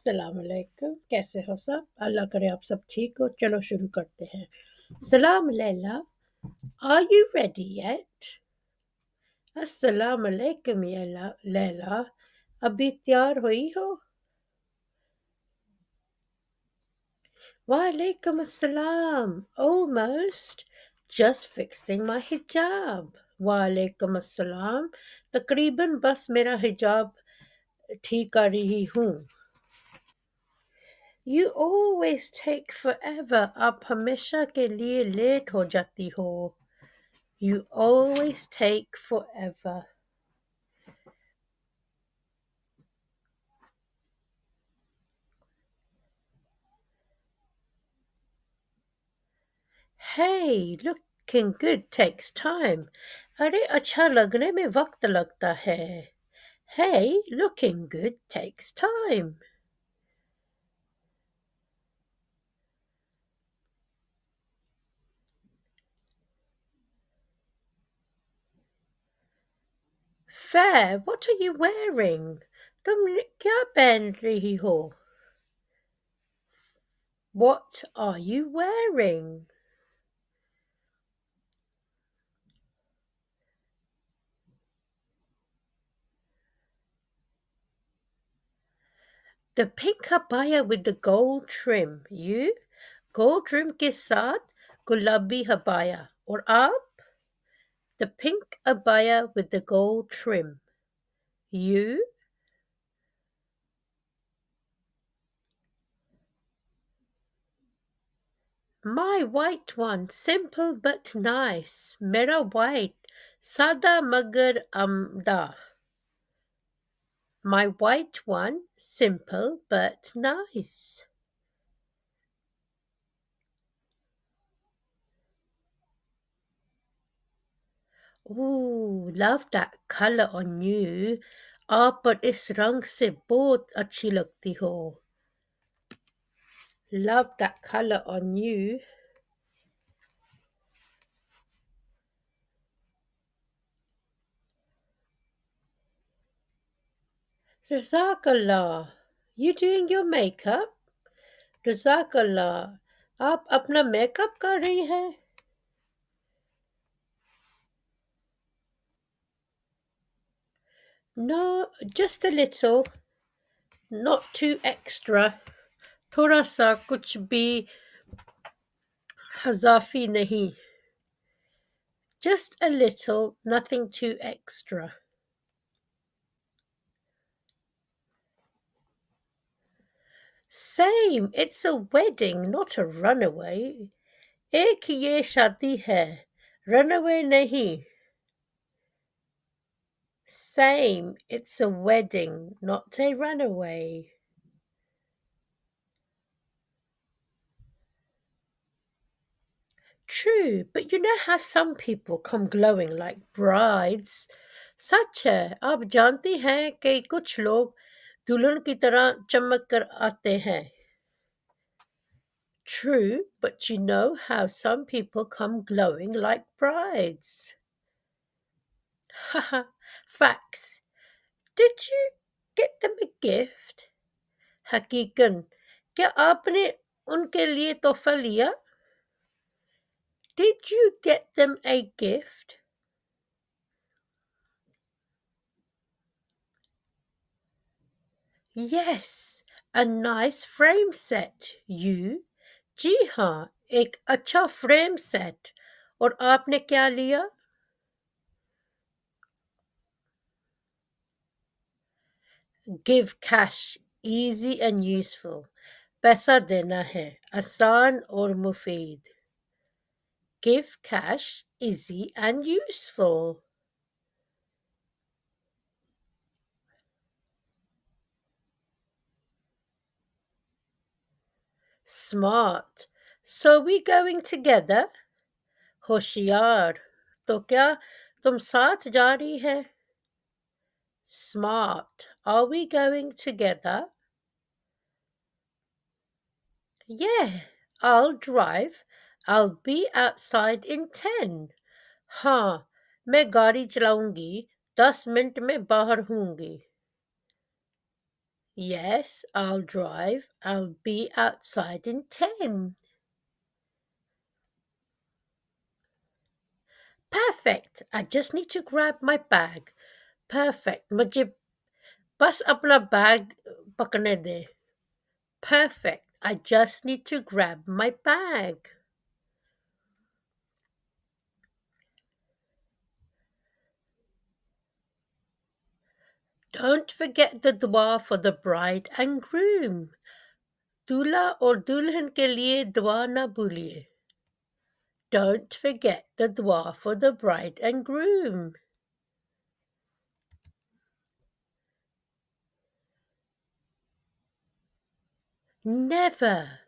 अस्सलाम वालेकुम। कैसे हो सब? अल्लाह करे आप सब ठीक हो। चलो शुरू करते हैं। सलाम Laila, are you ready yet? अस्सलाम वालेकुम या लैला, अभी तैयार हुई हो? वालेकुम अस्सलाम, almost, just fixing my hijab. वालेकुम अस्सलाम, तकरीबन बस मेरा हिजाब ठीक कर रही हूँ। You always take forever. आप हमेशा के लिए लेट हो जाती हो. You always take forever. Hey, looking good takes time. अरे अच्छा लगने में वक्त लगता है. Hey, looking good takes time. Fair, what are you wearing? तुम क्या पहन रही हो? What are you wearing? The pink abaya with the gold trim. You? Gold trim के साथ गुलाबी abaya. और आप? The pink abaya with the gold trim. You? My white one, simple but nice. Mera white, sada magar amda. My white one, simple but nice. Ooh, love that color on you. आप पर इस रंग से बहुत अच्छी लगती हो. Love that color on you. Jazakallah. You doing your makeup? Jazakallah. आप अपना मेकअप कर रही हैं? No, just a little. Not too extra. थोड़ा सा कुछ भी हज़ाफ़ी नहीं. Just a little, nothing too extra. Same, it's a wedding, not a runaway. एक ये शादी है, runaway नहीं. Same, it's a wedding, not a runaway. True, but you know how some people come glowing like brides? सच है, आप जानती हैं कि कुछ लोग दुल्हन की तरह चमक कर आते हैं. True, but you know how some people come glowing like brides. Haha, facts. Did you get them a gift? हकीकन, क्या आपने उनके लिए तोहफा लिया? Did you get them a gift? Yes, a nice frame set. You? जी हाँ, एक अच्छा frame set. और आपने क्या लिया? Give cash, easy and useful. पैसा देना है, आसान और मुफीद. Give cash, easy and useful. Smart. So we going together? होशियार. तो क्या तुम साथ जा रही है? Smart. Are we going together? Yeah, I'll drive. I'll be outside in 10. हाँ, मैं गाड़ी चलाऊंगी. 10 मिनट में बाहर होंगी. Yes, I'll drive. I'll be outside in 10. Perfect. I just need to grab my bag. Perfect. मुझे बस अपना बैग पकड़ने दे. Perfect. I just need to grab my bag. Don't forget the dua for the bride and groom. दूल्हा और दुल्हन के लिए दुआ ना भूलिए. Don't forget the dua for the bride and groom. Never.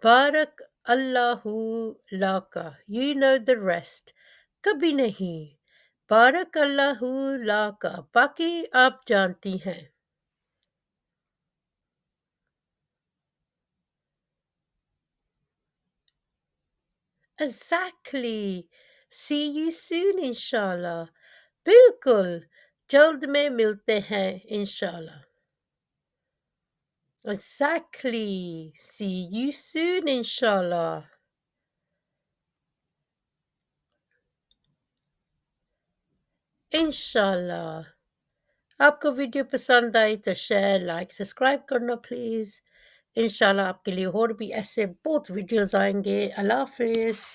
Barak Allahu laka. You know the rest. कभी नहीं. बारक अल्लाहु लाका. बाकी आप जानती हैं. Exactly. See you soon, inshallah. बिल्कुल. जल्द में मिलते हैं, inshallah. Exactly. See you soon, inshallah. Inshallah. आपको वीडियो पसंद आई तो शेयर लाइक सब्सक्राइब करना प्लीज़. इंशाल्लाह आपके लिए और भी ऐसे बहुत वीडियोस आएंगे. अल्लाह हाफिज़.